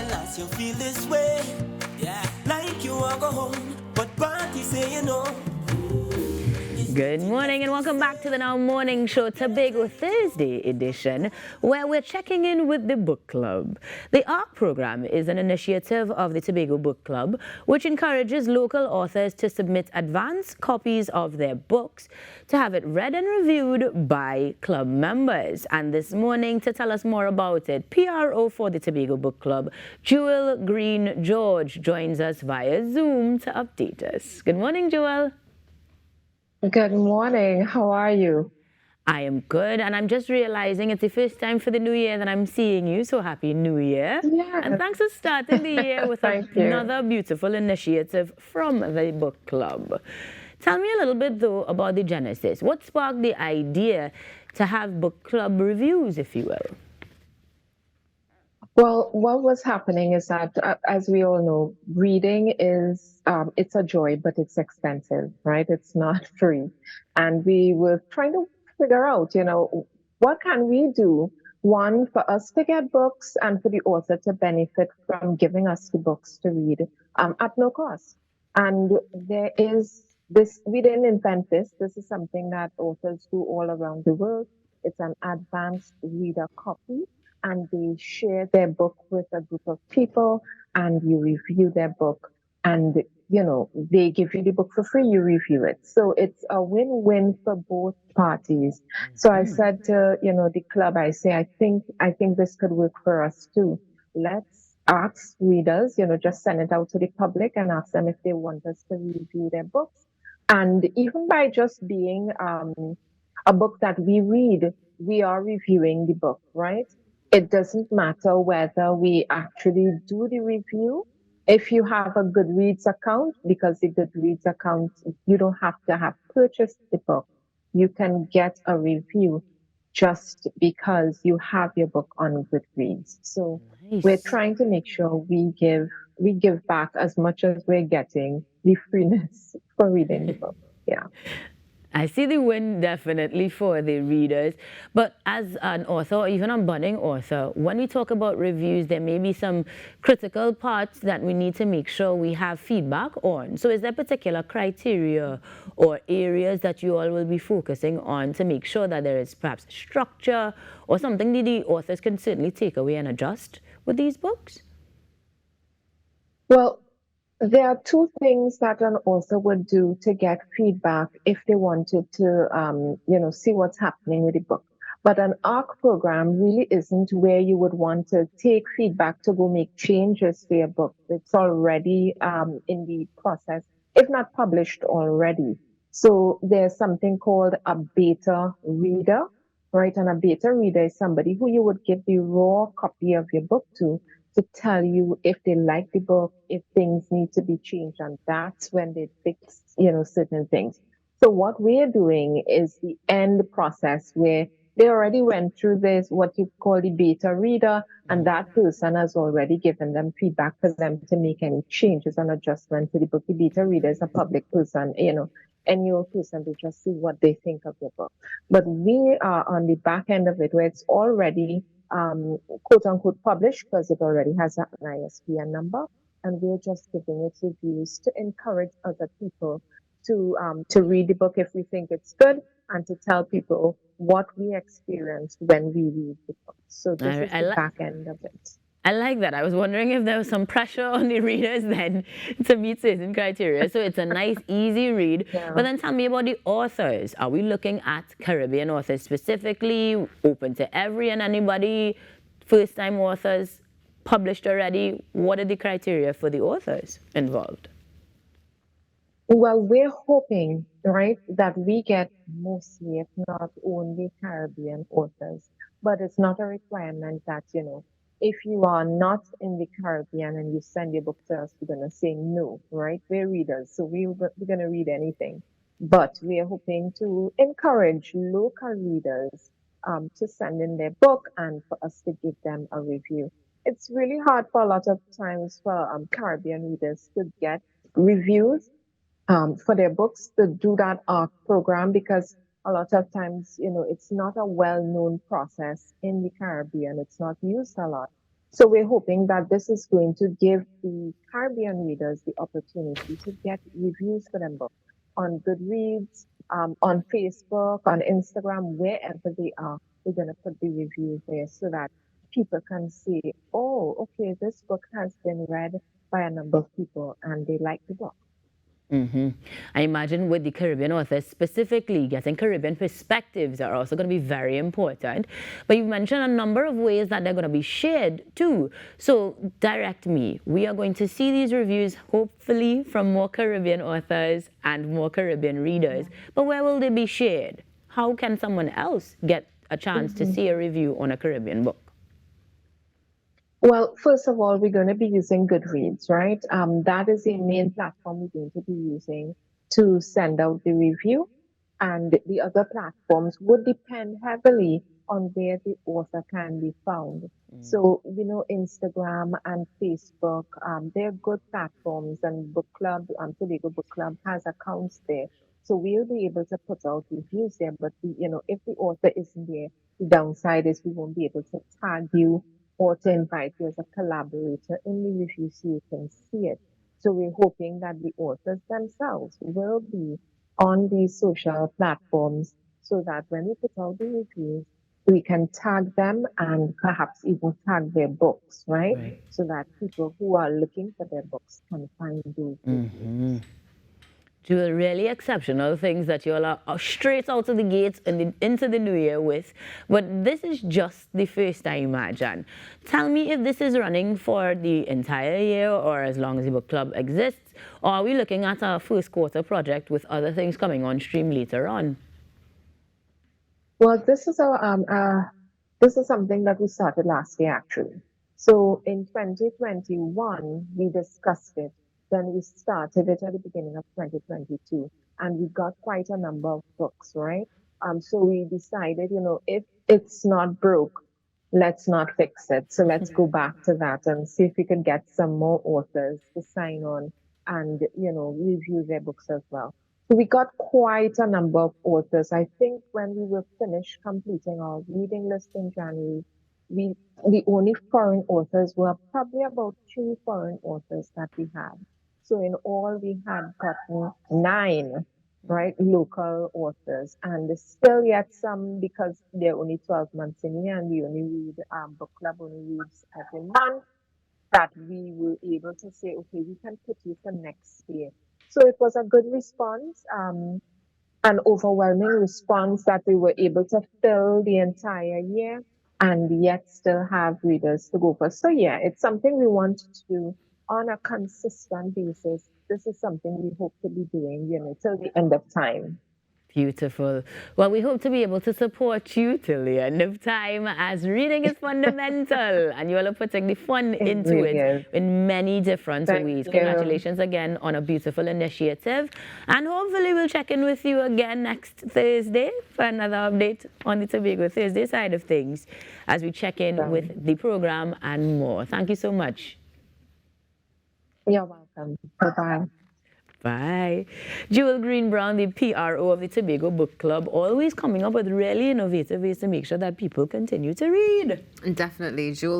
last you feel this way. Yeah, like you wanna go home, but party say you know. Good morning and welcome back to the Now Morning Show, Tobago Thursday edition, where we're checking in with the book club. The ARC program is an initiative of the Tobago Book Club, which encourages local authors to submit advance copies of their books to have it read and reviewed by club members. And this morning, to tell us more about it, PRO for the Tobago Book Club, Jewel Greene-George, joins us via Zoom to update us. Good morning, Jewel. Good morning. How are you? I am good, and I'm just realizing it's the first time for the new year that I'm seeing you, so happy new year. Yeah. And thanks for starting the year with another beautiful initiative from the book club. Tell me a little bit, though, about the genesis. What sparked the idea to have book club reviews, if you will? Well, what was happening is that, as we all know, reading is, it's a joy, but it's expensive, right? It's not free. And we were trying to figure out, what can we do? One, for us to get books and for the author to benefit from giving us the books to read at no cost. And there is this, we didn't invent this. This is something that authors do all around the world. It's an advanced reader copy, and they share their book with a group of people, and you review their book, and they give you the book for free, you review it. So it's a win-win for both parties. So I said to the club, I think this could work for us too. Let's ask readers, just send it out to the public and ask them if they want us to review their books. And even by just being a book that we read, we are reviewing the book, right? It doesn't matter whether we actually do the review. If you have a Goodreads account, because the Goodreads account, you don't have to have purchased the book. You can get a review just because you have your book on Goodreads. So we're trying to make sure we give back as much as we're getting the freeness for reading the book. Yeah. I see the win definitely for the readers, but as an author, or even a budding author, when we talk about reviews, there may be some critical parts that we need to make sure we have feedback on. So is there particular criteria or areas that you all will be focusing on to make sure that there is perhaps structure or something that the authors can certainly take away and adjust with these books? Well, there are two things that an author would do to get feedback if they wanted to, see what's happening with the book. But an ARC program really isn't where you would want to take feedback to go make changes to your book. It's already in the process, if not published already. So there's something called a beta reader, right? And a beta reader is somebody who you would give the raw copy of your book to tell you if they like the book, if things need to be changed, and that's when they fix, certain things. So what we're doing is the end process where they already went through this, what you call the beta reader, and that person has already given them feedback for them to make any changes and adjustments to the book. The beta reader is a public person, any old person to just see what they think of the book. But we are on the back end of it where it's already quote unquote published because it already has an ISBN number, and we're just giving it reviews to encourage other people to read the book if we think it's good, and to tell people what we experienced when we read the book. So this is the back end of it. I like that. I was wondering if there was some pressure on the readers then to meet certain criteria. So it's a nice, easy read. Yeah. But then tell me about the authors. Are we looking at Caribbean authors specifically, open to every and anybody, first-time authors, published already? What are the criteria for the authors involved? Well, we're hoping, right, that we get mostly, if not only, Caribbean authors. But it's not a requirement that, if you are not in the Caribbean and you send your book to us, we're going to say no, right? We're readers, so we're going to read anything. But we're hoping to encourage local readers to send in their book and for us to give them a review. It's really hard for a lot of times for Caribbean readers to get reviews for their books, to do that ARC program, because a lot of times, it's not a well-known process in the Caribbean. It's not used a lot. So we're hoping that this is going to give the Caribbean readers the opportunity to get reviews for their book on Goodreads, on Facebook, on Instagram, wherever they are. We're going to put the reviews there so that people can see, oh, okay, this book has been read by a number of people and they like the book. I imagine with the Caribbean authors specifically, getting Caribbean perspectives are also going to be very important. But you've mentioned a number of ways that they're going to be shared too. So direct me. We are going to see these reviews hopefully from more Caribbean authors and more Caribbean readers. But where will they be shared? How can someone else get a chance to see a review on a Caribbean book? Well, first of all, we're going to be using Goodreads, right? That is the main platform we're going to be using to send out the review. And the other platforms would depend heavily on where the author can be found. So, Instagram and Facebook, they're good platforms, and Book Club, Tobago Book Club has accounts there. So we'll be able to put out reviews there. But, if the author isn't there, the downside is we won't be able to tag you or to invite you as a collaborator in the review so you can see it. So we're hoping that the authors themselves will be on these social platforms so that when we put out the reviews, we can tag them and perhaps even tag their books, right? So that people who are looking for their books can find those reviews. Two really exceptional things that you all are straight out of the gates and into the new year with. But this is just the first, I imagine. Tell me if this is running for the entire year or as long as the book club exists, or are we looking at a first quarter project with other things coming on stream later on? Well, this is something that we started last year actually. So in 2021, we discussed it. Then we started it at the beginning of 2022, and we got quite a number of books, right? So we decided, if it's not broke, let's not fix it. So let's go back to that and see if we can get some more authors to sign on and, review their books as well. So we got quite a number of authors. I think when we were finished completing our reading list in January, the only foreign authors were probably about 2 foreign authors that we had. So in all, we had gotten 9, right, local authors, and still yet some, because they're only 12 months in here and we only read, book club only reads every month, that we were able to say, okay, we can put you for next year. So it was a good response, an overwhelming response that we were able to fill the entire year and yet still have readers to go for. So yeah, it's something we want to do on a consistent basis. This is something we hope to be doing, till the end of time. Beautiful. Well, we hope to be able to support you till the end of time, as reading is fundamental and you all are putting the fun into really it is. in many different Thank ways. you. Congratulations again on a beautiful initiative. And hopefully we'll check in with you again next Thursday for another update on the Tobago Thursday side of things as we check in with the program and more. Thank you so much. You're welcome. Bye-bye. Bye. Jewel Greene-Brown, the PRO of the Tobago Book Club, always coming up with really innovative ways to make sure that people continue to read. Definitely. Jewel